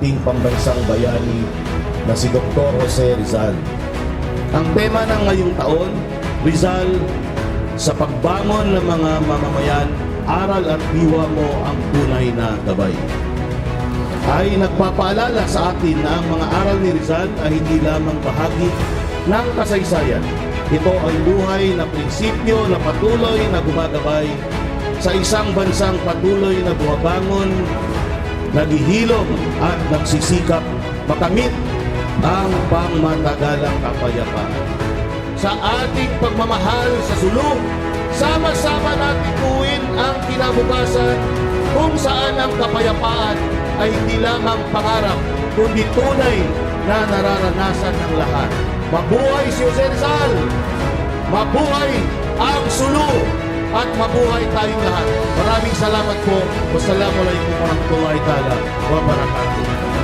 ating pambansang bayani na si Dr. Jose Rizal. Ang tema ng ngayong taon, Rizal, sa pagbangon ng mga mamamayan, aral at diwa mo ang tunay na gabay. Ay nagpapaalala sa atin na ang mga aral ni Rizal ay hindi lamang bahagi ng kasaysayan. Ito ay buhay na prinsipyo na patuloy na gumagabay sa isang bansang patuloy na bumabangon, naghihilom at nagsisikap makamit ang pangmatagalang kapayapaan. Sa ating pagmamahal sa sulong, sama-sama natin buuin ang kinabukasan kung saan ang kapayapaan ay hindi lamang pangarap, kundi tunay na nararanasan ng lahat. Mabuhay si Jose Rizal! Mabuhay ang sulong! At mabuhay tayong lahat. Maraming salamat po. Wassalamualaikum warahmatullahi wabarakatuh.